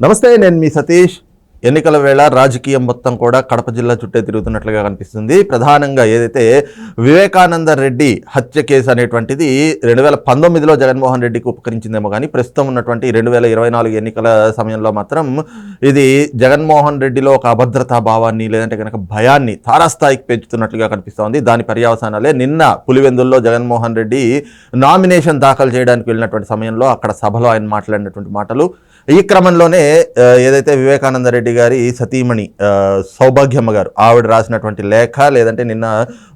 నమస్తే, నేను మీ సతీష్. ఎన్నికల వేళ రాజకీయం మొత్తం కూడా కడప జిల్లా చుట్టే తిరుగుతున్నట్లుగా కనిపిస్తుంది. ప్రధానంగా ఏదైతే వివేకానంద రెడ్డి హత్య కేసు అనేటువంటిది 2019లో జగన్మోహన్ రెడ్డికి ఉపకరించిందేమో కానీ ప్రస్తుతం ఉన్నటువంటి 2024 ఎన్నికల సమయంలో మాత్రం ఇది జగన్మోహన్ రెడ్డిలో ఒక అభద్రతా భావాన్ని లేదంటే కనుక భయాన్ని తారాస్థాయికి పెంచుతున్నట్లుగా కనిపిస్తోంది. దాని పర్యవసానాలే నిన్న పులివెందుల్లో జగన్మోహన్ రెడ్డి నామినేషన్ దాఖలు చేయడానికి వెళ్ళినటువంటి సమయంలో అక్కడ సభలో ఆయన మాట్లాడినటువంటి మాటలు. ఈ క్రమంలోనే ఏదైతే వివేకానంద రెడ్డి గారి సతీమణి సౌభాగ్యమ్మ గారు ఆవిడ రాసినటువంటి లేఖ, లేదంటే నిన్న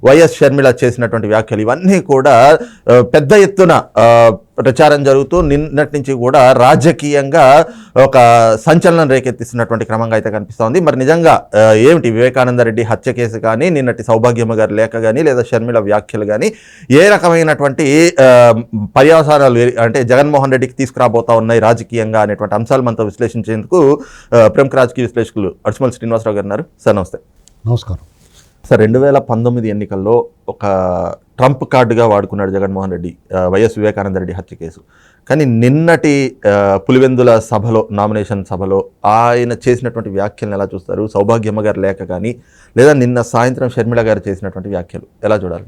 వైఎస్ షర్మిల చేసినటువంటి వ్యాఖ్యలు, ఇవన్నీ కూడా పెద్ద ఎత్తున ప్రచారం జరుగుతూ నిన్నటి నుంచి కూడా రాజకీయంగా ఒక సంచలనం రేకెత్తిస్తున్నటువంటి క్రమంగా అయితే కనిపిస్తోంది. మరి నిజంగా ఏమిటి వివేకానంద రెడ్డి హత్య కేసు కానీ, నిన్నటి సౌభాగ్యమ్మ గారి లేఖ కానీ, లేదా షర్మిల వ్యాఖ్యలు కానీ ఏ రకమైనటువంటి పర్యవసానాలు అంటే జగన్మోహన్ రెడ్డికి తీసుకురాబోతా ఉన్నాయి రాజకీయంగా అనేటువంటి అంశాలు మనతో విశ్లేషించేందుకు ప్రముఖ రాజకీయ విశ్లేషకులు అడుసుమల్లి శ్రీనివాసరావు గారు ఉన్నారు. సార్ నమస్తే. నమస్కారం సార్, 2019 ఎన్నికల్లో ఒక ట్రంప్ కార్డుగా వాడుకున్నాడు జగన్మోహన్ రెడ్డి వైఎస్ వివేకానంద రెడ్డి హత్య కేసు. కానీ నిన్నటి పులివెందుల సభలో, నామినేషన్ సభలో ఆయన చేసినటువంటి వ్యాఖ్యలను ఎలా చూస్తారు? సౌభాగ్యమ్మ గారి లేఖ కానీ, లేదా నిన్న సాయంత్రం షర్మిల గారు చేసినటువంటి వ్యాఖ్యలు ఎలా చూడాలి?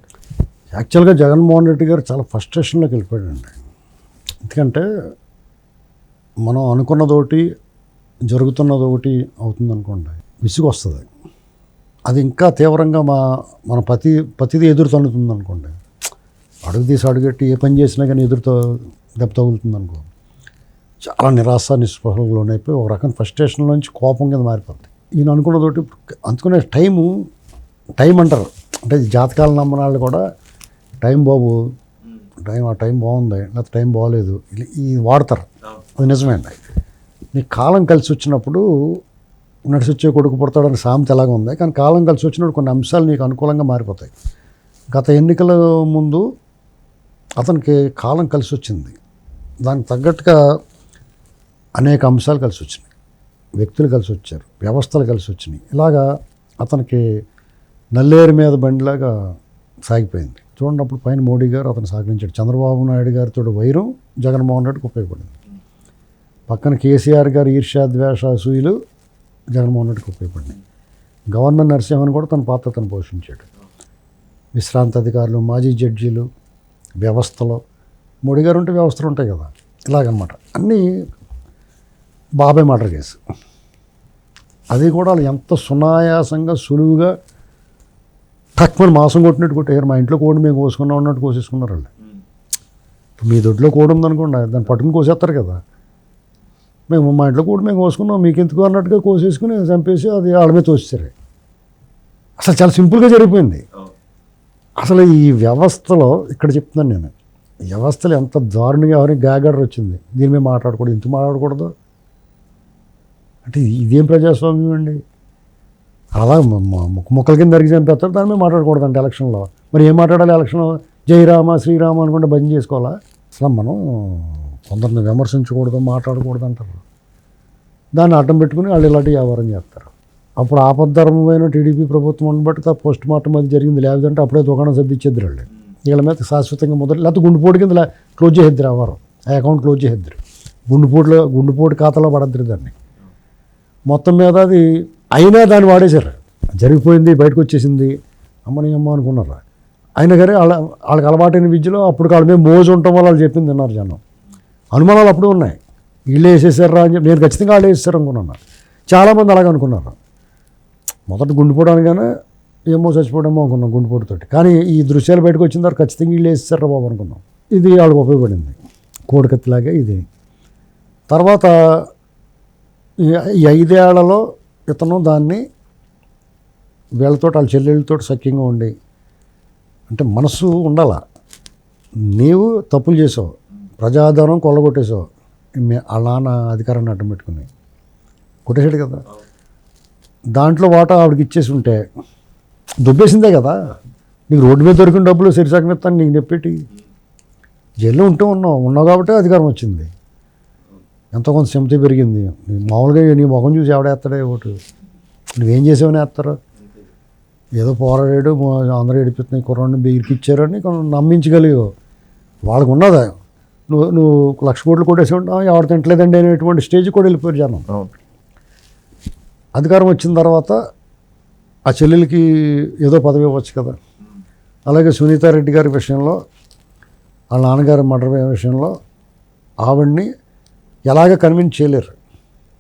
యాక్చువల్గా జగన్మోహన్ రెడ్డి గారు చాలా ఫ్రస్ట్రేషన్లోకి వెళ్ళిపోయాడండి. ఎందుకంటే మనం అనుకున్నదోటి జరుగుతున్నదోటి అవుతుందనుకోండి, విసుగు వస్తుంది. అది ఇంకా తీవ్రంగా మన ప్రతిదీ ఎదురు తన్నుతుంది అనుకోండి. అడుగు తీసి అడుగెట్టి ఏ పని చేసినా కానీ ఎదురుతో దెబ్బ తగులుతుంది అనుకో, చాలా నిరాశ నిస్పృహలకు లోనైపోయి ఒక రకం ఫ్రస్ట్రేషన్లోంచి కోపం కింద మారిపోతుంది. ఈయన అనుకున్నదోటి అందుకునే టైం అంటారు. అంటే జాతకాలు నమ్మని వాళ్ళు కూడా టైం బాబు, ఆ టైం బాగుంది, లేకపోతే టైం బాగోలేదు, ఇది వాడతారు. అది నిజమే అండి. నీకు కాలం కలిసి వచ్చినప్పుడు నడిచి వచ్చే కొడుకు పుడతాడని సామెత ఎలాగ ఉంది. కానీ కాలం కలిసి వచ్చినప్పుడు కొన్ని అంశాలు నీకు అనుకూలంగా మారిపోతాయి. గత ఎన్నికల ముందు అతనికి కాలం కలిసి వచ్చింది, దానికి తగ్గట్టుగా అనేక అంశాలు కలిసి వచ్చినాయి, వ్యక్తులు కలిసి వచ్చారు, వ్యవస్థలు కలిసి వచ్చినాయి. ఇలాగా అతనికి నల్లేరు మీద బండిలాగా సాగిపోయింది. చూడండి, అప్పుడు పైన మోడీ గారు అతను సహకరించాడు. చంద్రబాబు నాయుడు గారితో వైరం జగన్మోహన్ రెడ్డికి ఉపయోగపడింది. పక్కన కేసీఆర్ గారు ఈర్ష్యా ద్వేష అసూయలు జగన్మోహన్ రెడ్డికి ఉపయోగపడినాయి. గవర్నర్ నరసింహన్ కూడా తన పాత్ర తను పోషించాడు. విశ్రాంత అధికారులు, మాజీ జడ్జీలు, వ్యవస్థలో మోడీ గారు ఉంటే వ్యవస్థలు ఉంటాయి కదా, ఇలాగనమాట. అన్నీ బాబాయ్ మర్డర్ కేసు. అది కూడా వాళ్ళు ఎంత సునాయాసంగా సులువుగా తక్కువని మాసం కొట్టినట్టు కొట్టారు. మా ఇంట్లో కోడి మేము కోసుకున్నాం అన్నట్టు కోసేసుకున్నారు వాళ్ళు. మీ దొడ్లో కోడి ఉందనుకోండి, దాన్ని పట్టుకుని కోసేస్తారు కదా. మా ఇంట్లో కూడా మేము కోసుకున్నాం, మీకు ఎందుకు అన్నట్టుగా కోసేసుకుని చంపేసి అది వాళ్ళ మీద తోసేసారు. అసలు చాలా సింపుల్గా జరిగిపోయింది. అసలు ఈ వ్యవస్థలో ఇక్కడ చెప్తున్నాను నేను, వ్యవస్థలో ఎంత దారుణంగా ఎవరికి గాగడర్ వచ్చింది. దీని మీద మాట్లాడకూడదు, ఇంత మాట్లాడకూడదు అంటే ఇదేం ప్రజాస్వామ్యం అండి? అలా ముక్కల కింద జరిగి చంపేస్తారు, దాని మీద మాట్లాడకూడదు అంటే ఎలక్షన్లో. మరి ఏం మాట్లాడాలి ఎలక్షన్లో? జయరామ శ్రీరామ అనుకుంటే భజన చేసుకోవాలా? అసలు మనం కొందరిని విమర్శించకూడదు, మాట్లాడకూడదు అంటారు. దాన్ని అడ్డం పెట్టుకుని వాళ్ళు ఇలాంటి వ్యాపారం చేస్తారు. అప్పుడు ఆపద్ధర్మమైన టీడీపీ ప్రభుత్వం ఉండబట్టి పోస్ట్ మార్టం అది జరిగింది. లేదంటే అప్పుడే దుకాణం సర్దిచ్చేద్దరు వాళ్ళు. వీళ్ళ మీద శాశ్వతంగా లేకపోతే గుండెపోటు కింద క్లోజ్ చేసేద్దరు, ఎవరు ఆ అకౌంట్ క్లోజ్ చేసేద్దరు. గుండెపోటు ఖాతాలో పడద్దరు దాన్ని. మొత్తం మీద అది అయినా దాన్ని వాడేశారు. జరిగిపోయింది, బయటకు వచ్చేసింది, అమ్మని అమ్మ అనుకున్నారు. అయినా కానీ వాళ్ళకి అలవాటైన విద్యలో అప్పుడు వాళ్ళ మీద మోజు ఉండటం వల్ల వాళ్ళు చెప్పింది తిన్నారు జనం. అనుమానాలు అప్పుడు ఉన్నాయి. వీళ్ళు వేసేసారా అని చెప్పి నేను ఖచ్చితంగా వాళ్ళు వేసేసారు అనుకున్నాను. చాలామంది అలాగే అనుకున్నారు. మొదట గుండెపోటు అనగానే ఏమో చచ్చిపోవడమో అనుకున్నాం గుండెపోటుతోటి. కానీ ఈ దృశ్యాలు బయటకు వచ్చిన తర్వాత ఖచ్చితంగా వీళ్ళు వేసేసారా బాబు అనుకున్నాం. ఇది వాళ్ళకి ఉపయోగపడింది, కోడికత్తిలాగే ఇది. తర్వాత ఈ 5 ఏళ్లలో ఇతను దాన్ని వీళ్ళతో వాళ్ళ చెల్లెళ్ళతో సఖ్యంగా ఉండి, అంటే మనసు ఉండాల. నీవు తప్పులు చేసావు, ప్రజాధనం కొల్లగొట్టేసావు, వాళ్ళ నాన్న అధికారాన్ని అడ్డం పెట్టుకుని కొట్టేసాడు కదా. దాంట్లో వాటా ఆవిడకి ఇచ్చేసి ఉంటే దుబ్బేసిందే కదా. నీకు రోడ్డు మీద దొరికిన డబ్బులు సిరిసగం ఇస్తాను నీకు చెప్పేటి. జైల్లో ఉన్నావు కాబట్టి అధికారం వచ్చింది, ఎంతో కొంత సింపతి పెరిగింది. మామూలుగా నీ ముఖం చూసి ఎవడేస్తాడే ఓటు, నువ్వేం చేసావని వేస్తారు. ఏదో పోరాడాడు, అందరూ ఏడిపిస్తున్నాయి కుర్రాడిని బెయిర్కి ఇచ్చారని నమ్మించగలిగావు. వాళ్ళకు ఉన్నదా నువ్వు 1,00,000 కోట్లు కొట్టేసి ఉంటావు, ఎవరు తింటలేదండి అనేటువంటి స్టేజ్ కూడా వెళ్ళిపోయారు జనం. అవును. అధికారం వచ్చిన తర్వాత ఆ చెల్లెలకి ఏదో పదవి ఇవ్వచ్చు కదా. అలాగే సునీతారెడ్డి గారి విషయంలో, వాళ్ళ నాన్నగారి మర్డర్ విషయంలో ఆవిడ్ని ఎలాగ కన్విన్స్ చేయలేరు.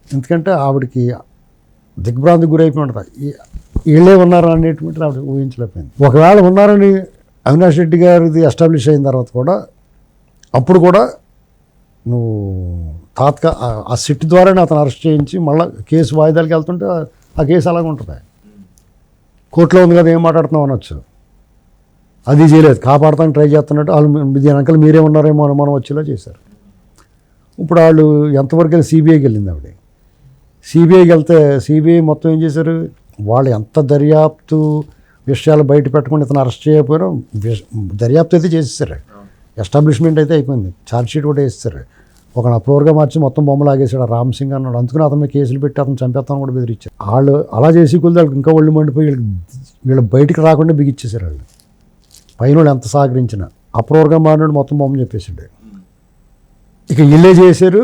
ఎందుకంటే ఆవిడకి దిగ్భ్రాంతికి గురైపోయి ఉంటుంది. వీళ్ళే ఉన్నారా అనేటువంటిది ఆవిడ ఊహించలేకపోయింది. ఒకవేళ ఉన్నారని అవినాష్ రెడ్డి గారిది ఎస్టాబ్లిష్ అయిన తర్వాత కూడా అప్పుడు కూడా నువ్వు ఆ సిట్ ద్వారానే అతను అరెస్ట్ చేయించి మళ్ళీ కేసు వాయిదాలకు వెళ్తుంటే ఆ కేసు అలాగే ఉంటుంది. కోర్టులో ఉంది కదా, ఏం మాట్లాడుతున్నావు అనొచ్చు. అది చేయలేదు, కాపాడతానికి ట్రై చేస్తున్నట్టు వాళ్ళు దీని వెనకాల మీరే ఉన్నారేమో అనుమానం వచ్చేలా చేశారు. ఇప్పుడు వాళ్ళు ఎంతవరకు వెళ్ళి సిబిఐకి వెళ్ళింది ఆవిడ. సిబిఐకి వెళ్తే సిబిఐ మొత్తం ఏం చేశారు, వాళ్ళు ఎంత దర్యాప్తు విషయాలు బయట పెట్టకుండా ఇతను అరెస్ట్ చేయకపోయినా దర్యాప్తు అయితే చేసేసారు, ఎస్టాబ్లిష్మెంట్ అయితే అయిపోయింది, ఛార్జ్షీట్ కూడా వేసేసారు. ఒక అప్రూవర్గా మార్చి మొత్తం బొమ్మలు ఆగేసాడు రామ్ సింగ్ అన్నాడు. అందుకని అతని కేసులు పెట్టి అతను చంపేస్తాను కూడా బెదిరించారు. వాళ్ళు అలా చేసి కొద్ది వాళ్ళకి ఇంకా ఒళ్ళు మండిపోయి వీళ్ళు బయటికి రాకుండా బిగిచ్చేసారు. వాళ్ళు పైన వాళ్ళు ఎంత సహకరించినా అప్రూవర్గా మారినాడు మొత్తం బొమ్మ చెప్పేసాడు. ఇక వీళ్ళే చేశారు.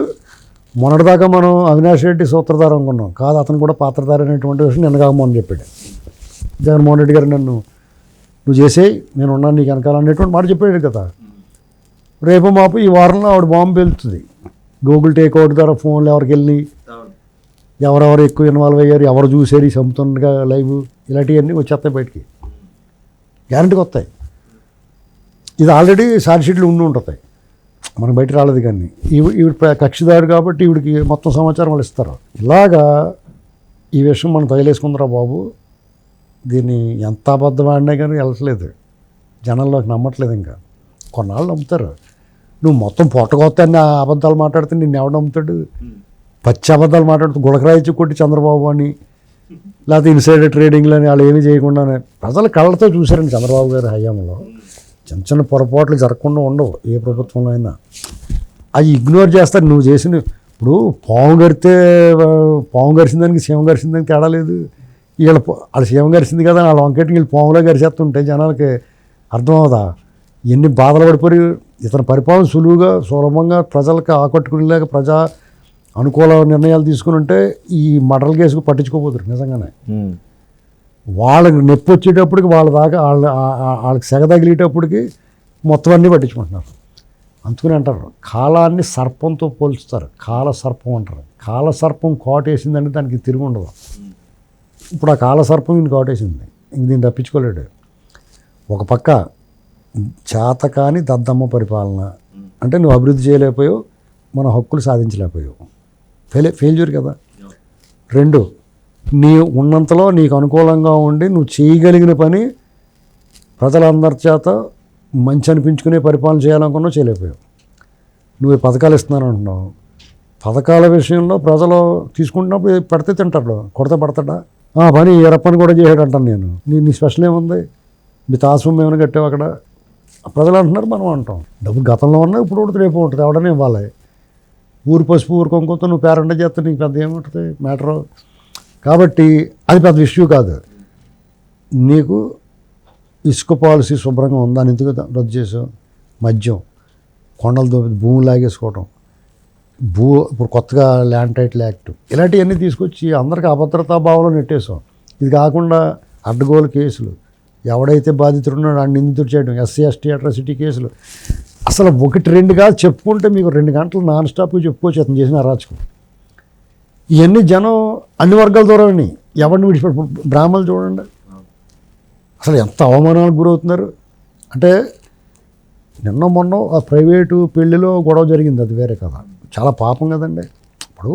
మొన్నటిదాకా మనం అవినాష్ రెడ్డి సూత్రధారం అనుకున్నాం, కాదు అతను కూడా పాత్రధారి అనేటువంటి విషయం నిన్న కాకమని చెప్పాడు. జగన్మోహన్ రెడ్డి గారు నువ్వు చేసేయి, నేను ఉన్నాను నీకు వెనకాల అనేటువంటి మాట చెప్పాడు కదా. రేపు మాపు ఈ వారంలో ఆవిడ బాంబు వెళ్తుంది. గూగుల్ టేక్అవుట్ ద్వారా ఫోన్లు ఎవరికి వెళ్ళి ఎవరెవరు ఎక్కువ ఇన్వాల్వ్ అయ్యారు, ఎవరు చూసారు ఈ సొంతంగా లైవ్, ఇలాంటివన్నీ వచ్చేస్తాయి బయటికి, గ్యారంటీకి వస్తాయి. ఇది ఆల్రెడీ ఛార్జ్షీట్లు ఉండి ఉంటుంది, మనకు బయట రాలేదు. కానీ ఈవిడ కక్షిదారు కాబట్టి ఈవిడికి మొత్తం సమాచారం వాళ్ళు ఇస్తారు. ఇలాగా ఈ విషయం మనం తగిలేసుకుందరా బాబు, దీన్ని ఎంత అబద్ధం ఆడినా కానీ వెళ్ళట్లేదు, జనాల్లోకి నమ్మట్లేదు. ఇంకా కొన్నాళ్ళు నమ్ముతారు. నువ్వు మొత్తం పొట్టకొత్తాన్ని అబద్ధాలు మాట్లాడితే నిన్ను ఎవడు నమ్ముతాడు? పచ్చి అబద్ధాలు మాట్లాడుతూ గుడకరాయిచ్చి కొట్టి చంద్రబాబు అని, లేకపోతే ఇన్సైడర్ ట్రేడింగ్లు అని వాళ్ళు ఏమీ చేయకుండానే ప్రజలు కళ్ళతో చూశారండి చంద్రబాబు గారి హయాంలో. చిన్న చిన్న పొరపాట్లు జరగకుండా ఉండవు ఏ ప్రభుత్వంలో అయినా. అవి ఇగ్నోర్ చేస్తారు. నువ్వు చేసిన ఇప్పుడు పాము గరిచిన దానికి సీమ గరిచిన దానికి తేడా లేదు. వాళ్ళ సీమ గరిచింది కదా, వాళ్ళ వంకెట్కి వీళ్ళు పాములో గరిచేస్తుంటే జనాలకి అర్థం అవుదా ఎన్ని బాధలు పడిపోయి. ఇతని పరిపాలన సులభంగా ప్రజలకు ఆకట్టుకునేలాగా ప్రజా అనుకూల నిర్ణయాలు తీసుకుని ఉంటే ఈ మర్డర్ కేసుకు పట్టించుకోపోతారు నిజంగానే. వాళ్ళకి నొప్పి వచ్చేటప్పటికి వాళ్ళకి సెగ తగిలేటప్పటికి మొత్తం అన్నీ పట్టించుకుంటున్నారు. అందుకని అంటారు కాలాన్ని సర్పంతో పోల్చుతారు, కాల సర్పం అంటారు. కాల సర్పం కాటేసిందంటే దానికి తిరిగి ఉండదు. ఇప్పుడు ఆ కాల సర్పం ఈయన కాటేసింది, ఇంక దీన్ని తప్పించుకోలేడు. ఒక పక్క చేతకాని దద్దమ్మ పరిపాలన అంటే నువ్వు అభివృద్ధి చేయలేకపోయావు, మన హక్కులు సాధించలేకపోయావు, ఫెయిల్యూర్ కదా. రెండు, నీ ఉన్నంతలో నీకు అనుకూలంగా ఉండి నువ్వు చేయగలిగిన పని ప్రజలందరి చేత మంచి అనిపించుకునే పరిపాలన చేయాలనుకున్నావు, చేయలేకపోయావు. నువ్వు పథకాలు ఇస్తున్నాను అంటున్నావు, పథకాల విషయంలో ప్రజలు తీసుకుంటున్నప్పుడు పెడితే తింటాడు, కొడితే పడతాడా? పని ఎరప్పని కూడా చేయడు అంటాను నేను. నీ స్పెషల్ ఏముంది? మీ తాసుమం ఏమైనా కట్టావు అక్కడ? ప్రజలు అంటున్నారు, మనం అంటాం. డబ్బు గతంలో ఉన్నా ఇప్పుడు ఉంటుంది, రేపు ఉంటుంది, ఎవడనే ఇవ్వాలి. ఊరు పసుపు ఊరు కొంకొంత నువ్వు పేరెంట్ చేస్తే నీకు పెద్ద ఏముంటుంది మ్యాటరు. కాబట్టి అది పెద్ద ఇష్యూ కాదు. నీకు ఇసుక పాలసీ శుభ్రంగా ఉందా అని ఎందుకు రద్దు చేసావు? మద్యం, కొండలు దోపి భూములు లాగేసుకోవటం, ఇప్పుడు కొత్తగా ల్యాండ్ టైటిల్ యాక్ట్, ఇలాంటివన్నీ తీసుకొచ్చి అందరికీ అభద్రతా భావంలో నెట్టేసాం. ఇది కాకుండా అడ్డగోలు కేసులు, ఎవడైతే బాధితుడు ఉన్నాడో ఆ నిందితుడు చేయడం, ఎస్సీ ఎస్టీ అట్రాసిటీ కేసులు, అసలు 1-2 కాదు చెప్పుకుంటే మీకు 2 గంటలు నాన్ స్టాప్గా చెప్పుకోవచ్చు అతను చేసిన అరాచకం. ఇవన్నీ జనం అన్ని వర్గాల దూరమని ఎవరిని విడిచిపెట్టు. బ్రాహ్మణులు చూడండి అసలు ఎంత అవమానాలకు గురవుతున్నారు. అంటే నిన్న మొన్న ఆ ప్రైవేటు పెళ్లిలో గొడవ జరిగింది, అది వేరే కదా, చాలా పాపం కదండి. ఇప్పుడు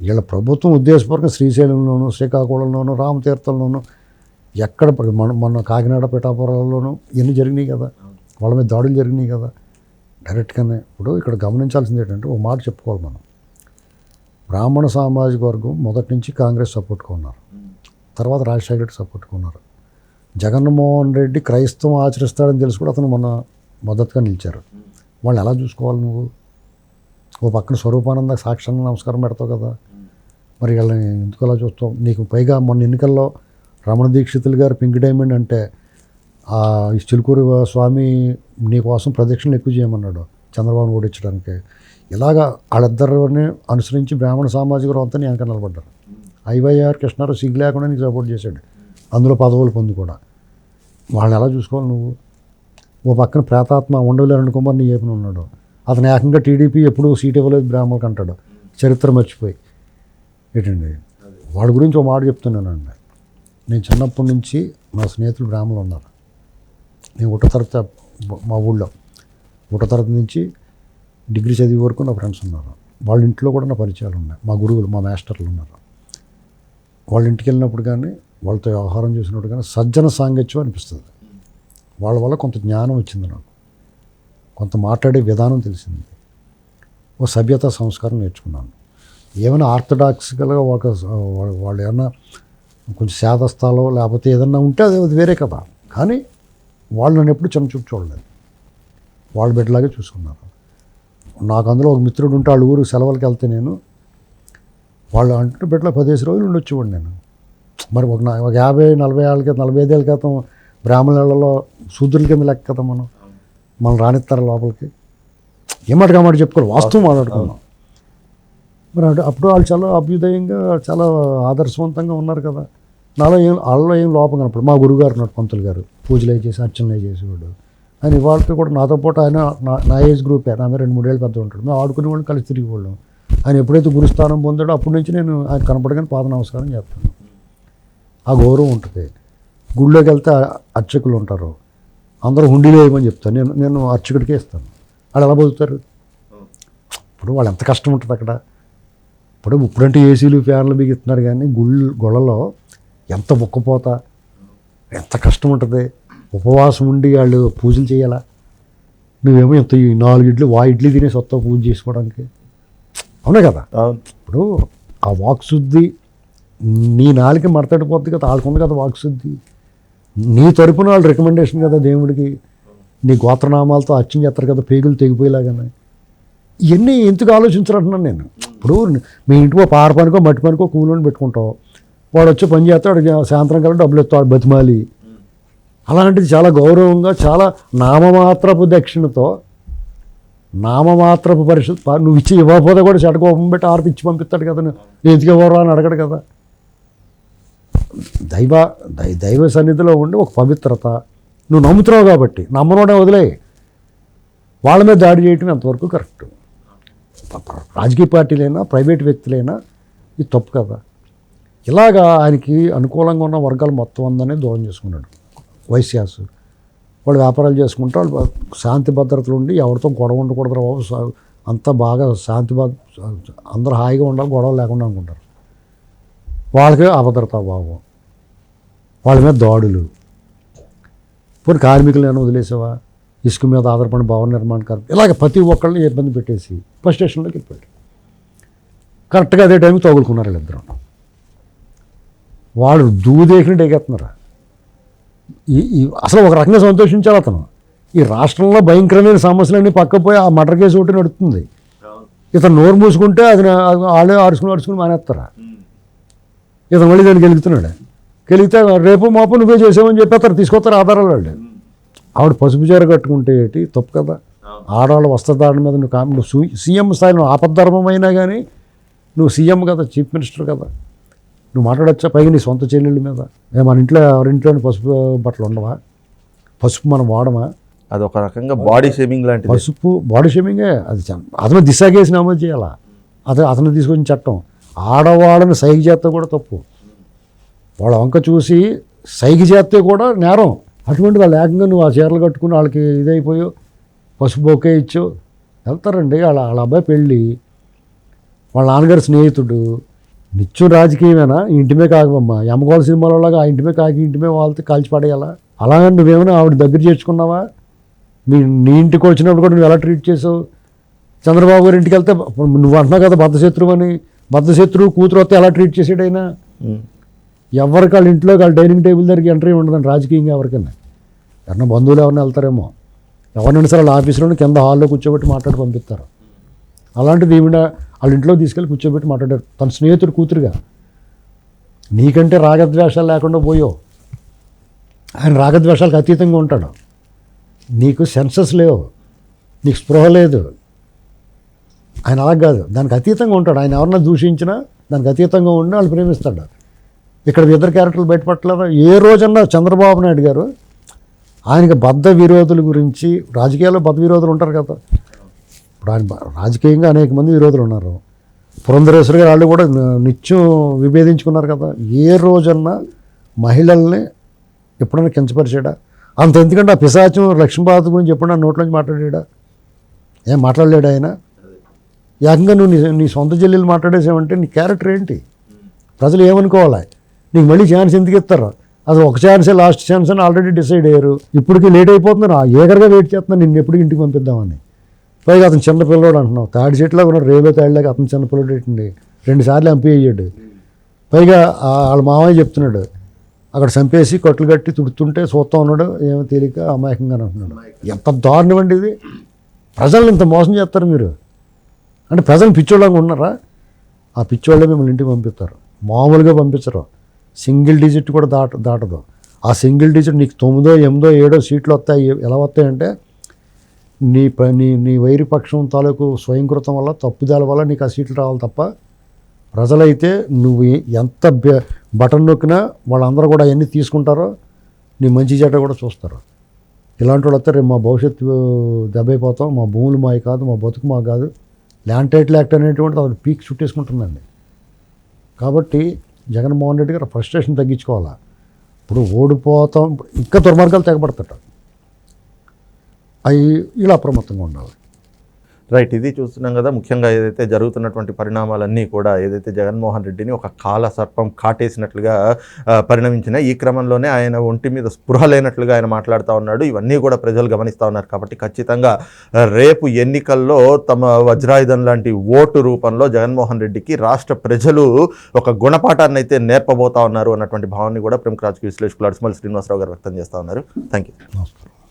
వీళ్ళ ప్రభుత్వం ఉద్దేశపూర్వకంగా శ్రీశైలంలోనూ శ్రీకాకుళంలోనూ రామతీర్థంలోనూ ఎక్కడ మొన్న కాకినాడ పిఠాపురంలోనూ ఇవన్నీ జరిగినాయి కదా, వాళ్ళ మీద దాడులు జరిగినాయి కదా డైరెక్ట్గానే. ఇప్పుడు ఇక్కడ గమనించాల్సింది ఏంటంటే ఒక మాట చెప్పుకోవాలి మనం. బ్రాహ్మణ సామాజిక వర్గం మొదటి నుంచి కాంగ్రెస్ సపోర్ట్గా ఉన్నారు, తర్వాత రాజశేఖర రెడ్డి సపోర్ట్గా ఉన్నారు. జగన్మోహన్ రెడ్డి క్రైస్తవం ఆచరిస్తాడని తెలిసి కూడా అతను మద్దతుగా నిలిచారు. వాళ్ళు ఎలా చూసుకోవాలి నువ్వు? ఓ పక్కన స్వరూపానంద సాక్షాన్ని నమస్కారం పెడతావు కదా, మరి వీళ్ళని ఎందుకు అలా చూస్తావు? నీకు పైగా మొన్న ఎన్నికల్లో రమణ దీక్షితులు గారు పింక్ డైమండ్ అంటే ఈ చిలుకూరు స్వామి నీ కోసం ప్రదక్షిణలు ఎక్కువ చేయమన్నాడు. చంద్రబాబును ఓడించడానికి. ఇలాగా వాళ్ళిద్దరిని అనుసరించి బ్రాహ్మణ సామాజిక వర్గం అంతా వెనక నిలబడ్డారు. ఐవైఆర్ కృష్ణారావు సిగ్గు లేకుండా నీకు సపోర్ట్ చేశాడు, అందులో పదవులు పొంది కూడా. వాళ్ళని ఎలా చూసుకోవాలి నువ్వు? ఓ పక్కన ప్రేతాత్మ ఉండవల్లి అరుణ్ కుమార్ నీ ఏపీ ఉన్నాడు, అతను ఏకంగా టీడీపీ ఎప్పుడూ సీట్ ఇవ్వలేదు బ్రాహ్మణులకు అంటాడు, చరిత్ర మర్చిపోయి. ఏంటండి వాడి గురించి ఒక మాట చెప్తున్నానండి. నేను చిన్నప్పటి నుంచి నా స్నేహితులు బ్రాహ్మణులు ఉన్నారు. నేను ఒకటో తరగతి మా ఊళ్ళో ఒకటో తరగతి నుంచి డిగ్రీ చదివే వరకు నా ఫ్రెండ్స్ ఉన్నారు. వాళ్ళ ఇంట్లో కూడా నా పరిచయాలు ఉన్నాయి. మా గురువులు, మా మాస్టర్లు ఉన్నారు. వాళ్ళ ఇంటికి వెళ్ళినప్పుడు కానీ వాళ్ళతో వ్యవహారం చేసినప్పుడు కానీ సజ్జన సాంగత్యం అనిపిస్తుంది. వాళ్ళ వల్ల కొంత జ్ఞానం వచ్చింది నాకు, కొంత మాట్లాడే విధానం తెలిసింది, ఓ సభ్యత సంస్కారం నేర్చుకున్నాను. ఏమైనా ఆర్థడాక్సికల్గా వాళ్ళు ఏమన్నా కొంచెం శాదస్థాలో లేకపోతే ఏదన్నా ఉంటే అది వేరే కదా. కానీ వాళ్ళు నన్ను ఎప్పుడు చిన్న చూపు చూడలేదు, వాళ్ళ బిడ్డలాగే చూసుకున్నారు. నాకు అందులో ఒక మిత్రుడు ఉంటే వాళ్ళ ఊరు సెలవులకి వెళ్తే నేను వాళ్ళు అంటే బిడ్డలో 15 రోజులు ఉండొచ్చేవాడు నేను. మరి ఒక 50-40 ఏళ్ళ క్రితం 45 ఏళ్ళ క్రితం బ్రాహ్మణులలో శూద్రుల కింద లెక్క కదా మనం రానిస్తారు లోపలికి. ఏమాటగా మాట చెప్పుకోవాలి, వాస్తవం మాట్లాడుకున్నాం. మరి అప్పుడు వాళ్ళు చాలా అభ్యుదయంగా చాలా ఆదర్శవంతంగా ఉన్నారు కదా. వాళ్ళలో ఏం లోపం కనప్పుడు మా గురుగారు ఉన్నాడు, పంతులు గారు, పూజలు అవి చేసి అర్చనలు అవి చేసేవాడు. ఆయన ఇవాళకి కూడా నాతో పాటు ఆయన నా ఏజ్ గ్రూపే, నా 2-3 ఏళ్ళు పెద్ద ఉంటాడు. మేము ఆడుకునే వాళ్ళని కలిసి తిరిగిపోవడం. ఆయన ఎప్పుడైతే గురుస్థానం పొందాడో అప్పటి నుంచి నేను ఆయన కనపడగానే పాద నమస్కారం చేస్తాను. ఆ గౌరవం ఉంటుంది. గుళ్ళోకి వెళ్తే అర్చకులు ఉంటారు, అందరూ హుండీలో వేయమని చెప్తాను. నేను అర్చకుడికే ఇస్తాను. వాళ్ళు ఎలా బతుకుతారు? ఇప్పుడు వాళ్ళు ఎంత కష్టం ఉంటుంది అక్కడ. ఇప్పుడంటే ఏసీలు ఫ్యాన్లు బిగిస్తున్నారు, కానీ గొళ్ళలో ఎంత బుక్కపోతా, ఎంత కష్టం ఉంటుంది. ఉపవాసం ఉండి వాళ్ళు పూజలు చేయాలా? నువ్వేమో ఎంత 4 ఇడ్లీ ఇడ్లీ తినేసి వస్తావు పూజ చేసుకోవడానికి. అవునా కదా? ఇప్పుడు ఆ వాక్శుద్ధి నీ నాలుక మడతడిపోద్ది కదా, వాళ్ళకుంది కదా వాక్శుద్ధి. నీ తరపున వాళ్ళు రికమెండేషన్ కదా దేవుడికి, నీ గోత్రనామాలతో అర్చన చేస్తారు కదా పేగులు తెగిపోయేలాగానే. ఇవన్నీ ఎందుకు ఆలోచించాలంటున్నాను నేను. ఇప్పుడు మీ ఇంటికో పార పనికో మట్టి పనికో కూలోని పెట్టుకుంటావు, వాడు వచ్చి పని చేస్తాడు, సాయంత్రం కల్లా డబ్బులు ఎత్తాడు బతిమాలి. అలాంటిది చాలా గౌరవంగా, చాలా నామమాత్రపు దక్షిణతో, నామమాత్రపు పరిస్థితి నువ్వు ఇచ్చి ఇవ్వకపోతే కూడా చెడకోపం పెట్టి ఆర్పిచ్చి పంపిస్తాడు కదా. నువ్వు ఎందుకు ఇవ్వరా అని అడగడు కదా. దైవ సన్నిధిలో ఉండి ఒక పవిత్రత, నువ్వు నమ్ముతున్నావు కాబట్టి నమ్మనోడే వదిలే. వాళ్ళ మీద దాడి చేయటం ఎంతవరకు కరెక్ట్? రాజకీయ పార్టీలైనా ప్రైవేట్ వ్యక్తులైనా ఇది తప్పు కదా. ఇలాగా ఆయనకి అనుకూలంగా ఉన్న వర్గాలు మొత్తం అందరినీ దూరం చేసుకున్నాడు. వైశ్యాసు వాళ్ళు వ్యాపారాలు చేసుకుంటూ వాళ్ళు శాంతి భద్రతలు ఉండి ఎవరితో గొడవ ఉండకూడదు బాబు, అంతా బాగా అందరూ హాయిగా ఉండాలి, గొడవ లేకుండా అనుకుంటారు. వాళ్ళకి అభద్రతా భావం, వాళ్ళ మీద దాడులు. పోనీ కార్మికులను వదిలేసావా? ఇసుక మీద ఆధారపడిన భవన నిర్మాణ కార్మికులు, ఇలాగ ప్రతి ఒక్కళ్ళని ఇబ్బంది పెట్టేసి ఫస్ట్ స్టేషన్లోకి వెళ్ళిపోయాడు. కరెక్ట్గా అదే టైంకి తగులుకున్నారు వీళ్ళిద్దరు. వాళ్ళు దూదేకినట్టు ఎగేస్తున్నారు. అసలు ఒక రకంగా సంతోషించాలి అతను. ఈ రాష్ట్రంలో భయంకరమైన సమస్యలన్నీ పక్కపోయి ఆ మర్డర్ కేసు ఒకటి నడుస్తుంది. ఇతను నోరు మూసుకుంటే అది వాళ్ళే అరుచుకుని మానేస్తారా? ఇతను మళ్ళీ దాన్ని గెలుగుతున్నాడు. గెలిగితే రేపు మాపు నువ్వే చేసావని చెప్పేస్తారు, తీసుకొస్తారు ఆధారాలు వాళ్ళు. ఆవిడ పసుపు చీర కట్టుకుంటే ఏంటి తప్పు కదా? ఆడవాళ్ళ వస్త్రధారణ మీద నువ్వు సీఎం స్థాయిలో ఆపద్ధర్మం అయినా కానీ నువ్వు సీఎం కదా, చీఫ్ మినిస్టర్ కదా, నువ్వు మాట్లాడచ్చా? పైగా నీ సొంత చెల్లెళ్ళ మీద. మన ఇంట్లో ఎవరింట్లోని పసుపు బట్టలు ఉండవా? పసుపు మనం వాడమా? అది ఒక రకంగా బాడీ షేమింగ్ లాంటిది. పసుపు బాడీ షేమింగే. అది అతను దిశ కేసుని అమలు చేయాలా? అతను తీసుకొచ్చిన చట్టం. ఆడవాళ్ళని సైగ చేస్తే కూడా తప్పు. వాళ్ళ వంక చూసి సైగ చేస్తే కూడా నేరం. అటువంటి వాళ్ళు ఏకంగా నువ్వు ఆ చీరలు కట్టుకుని వాళ్ళకి ఇదైపోయో పసుపు బొకే ఇచ్చో వెళ్తారండి. వాళ్ళ అబ్బాయి పెళ్ళి, వాళ్ళ నాన్నగారి స్నేహితుడు. నిత్యం రాజకీయమేనా? ఇంటిమే కాకమ్మా యమగోళ సినిమాలలాగా ఆ ఇంటిమే కాకి ఇంటిమే వాళ్ళతో కాల్చి పడేయాలా? అలాగని నువ్వేమైనా ఆవిడ దగ్గర చేర్చుకున్నావా? నీ ఇంటికి వచ్చినప్పుడు కూడా నువ్వు ఎలా ట్రీట్ చేసావు? చంద్రబాబు గారి ఇంటికి వెళ్తే నువ్వు అంటున్నావు కదా బద్ధశత్రువు అని, బద్ధశత్రువు కూతురు వస్తే ఎలా ట్రీట్ చేసాడైనా? ఎవరికి వాళ్ళ ఇంట్లో వాళ్ళ డైనింగ్ టేబుల్ దగ్గరికి ఎంట్రీ ఉండదండి రాజకీయంగా. ఎవరికైనా ఎవరైనా బంధువులు ఎవరైనా వెళ్తారేమో, ఎవరైనా సరే వాళ్ళ ఆఫీసులోనే కింద హాల్లో కూర్చోబెట్టి మాట్లాడి పంపిస్తారు. అలాంటిది ఈవిడ వాళ్ళ ఇంట్లో తీసుకెళ్ళి కూర్చోబెట్టి మాట్లాడారు, తన స్నేహితుడు కూతురుగా. నీకంటే రాగద్వేషాలు లేకుండా పోయో. ఆయన రాగద్వేషాలకు అతీతంగా ఉంటాడు. నీకు సెన్సెస్ లేవు. నీకు స్పృహ లేదు. ఆయన అలా కాదు, దానికి అతీతంగా ఉంటాడు. ఆయన ఎవరన్నా దూషించినా దానికి అతీతంగా ఉండి వాళ్ళు ప్రేమిస్తాడు. ఇక్కడ ఇద్దరు క్యారెక్టర్లు బయటపట్టలేదు. ఏ రోజన్నా చంద్రబాబు నాయుడు గారు ఆయనకి బద్ధ విరోధుల గురించి, రాజకీయాల్లో బద్ధ విరోధులు ఉంటారు కదా, ఇప్పుడు ఆయన రాజకీయంగా అనేక మంది విరోధులు ఉన్నారు. పురంధరేశ్వరి గారు వాళ్ళు కూడా నిత్యం విభేదించుకున్నారు కదా. ఏ రోజన్నా మహిళల్ని ఎప్పుడైనా కించపరిచాడా? అంత ఎందుకంటే ఆ పిశాచం లక్ష్మీపార్వతి గురించి ఎప్పుడన్నా నోట్లోంచి మాట్లాడాడా? ఏం మాట్లాడలేడు ఆయన. ఏకంగా నువ్వు నీ సొంత చెల్లెలు మాట్లాడేసావంటే నీ క్యారెక్టర్ ఏంటి? ప్రజలు ఏమనుకోవాలి? నీకు మళ్ళీ ఛాన్స్ ఎందుకు ఇస్తారు? అది ఒక ఛాన్సే లాస్ట్ ఛాన్స్ అని ఆల్రెడీ డిసైడ్ అయ్యారు. ఇప్పటికీ లేట్ అయిపోతున్నారు. ఏగరగా వెయిట్ చేస్తున్నాను నిన్ను ఎప్పుడు ఇంటికి పంపిద్దామని. పైగా అతను చిన్న పిల్లోడు అంటున్నావు. తాడి చెట్టులాగా ఉన్నాడు, రేలో తాడిలాగా అతను చిన్న పిల్లడు ఏంటండి, 2 సార్లు ఎంపీ అయ్యాడు. పైగా వాళ్ళ మామయ్య చెప్తున్నాడు అక్కడ చంపేసి కట్లు కట్టి తుడుతుంటే చూస్తూ ఉన్నాడు, ఏమో తేలిక అమాయకంగా అంటున్నాడు. ఎంత దారుణం అండి ఇది. ప్రజల్ని ఇంత మోసం చేస్తారు మీరు అంటే ప్రజలు పిచ్చోళ్ళగా ఉన్నారా? ఆ పిచ్చోళ్ళే మిమ్మల్ని ఇంటికి పంపిస్తారు. మామూలుగా పంపించరు. సింగిల్ డిజిట్ కూడా దాటదు. ఆ సింగిల్ డిజిట్ నీకు 9, 8, 7 సీట్లు వస్తాయి. ఎలా వస్తాయంటే నీ వైరిపక్షం తాలూకు స్వయంకృతం వల్ల, తప్పుదాల వల్ల నీకు ఆ సీట్లు రావాలి తప్ప ప్రజలైతే నువ్వు ఎంత బటన్ నొక్కినా వాళ్ళందరూ కూడా అవన్నీ తీసుకుంటారో, నీ మంచి చెడ్డ కూడా చూస్తారు. ఇలాంటి వాళ్ళు వస్తే రేపు మా భవిష్యత్తు దెబ్బైపోతాం, మా భూములు మావి కాదు, మా బతుకు మా కాదు, ల్యాండ్ టైటిల్ యాక్ట్ అనేటువంటిది అది పీక్ చుట్టేసుకుంటుందండి. కాబట్టి జగన్మోహన్ రెడ్డి గారు ఫ్రస్ట్రేషన్ తగ్గించుకోవాలా. ఇప్పుడు ఓడిపోతాం, ఇంకా దుర్మార్గాలు తెగబడతాడు. అవి ఇలా అప్రమత్తంగా ఉండాలి. రైట్, ఇది చూస్తున్నాం కదా. ముఖ్యంగా ఏదైతే జరుగుతున్నటువంటి పరిణామాలన్నీ కూడా ఏదైతే జగన్మోహన్ రెడ్డిని ఒక కాల సర్పం కాటేసినట్లుగా పరిణమించినాయి. ఈ క్రమంలోనే ఆయన ఒంటి మీద స్పృహ లేనట్లుగా ఆయన మాట్లాడుతూ ఉన్నాడు. ఇవన్నీ కూడా ప్రజలు గమనిస్తూ ఉన్నారు. కాబట్టి ఖచ్చితంగా రేపు ఎన్నికల్లో తమ వజ్రాయుధం లాంటి ఓటు రూపంలో జగన్మోహన్ రెడ్డికి రాష్ట్ర ప్రజలు ఒక గుణపాఠాన్ని అయితే నేర్పబోతా ఉన్నారు అన్నటువంటి భావాన్ని కూడా ప్రముఖ రాజకీయ విశ్లేషకులు అడిసిమల్లి శ్రీనివాసరావు గారు వ్యక్తం చేస్తూ ఉన్నారు. Thank you. నమస్కారం.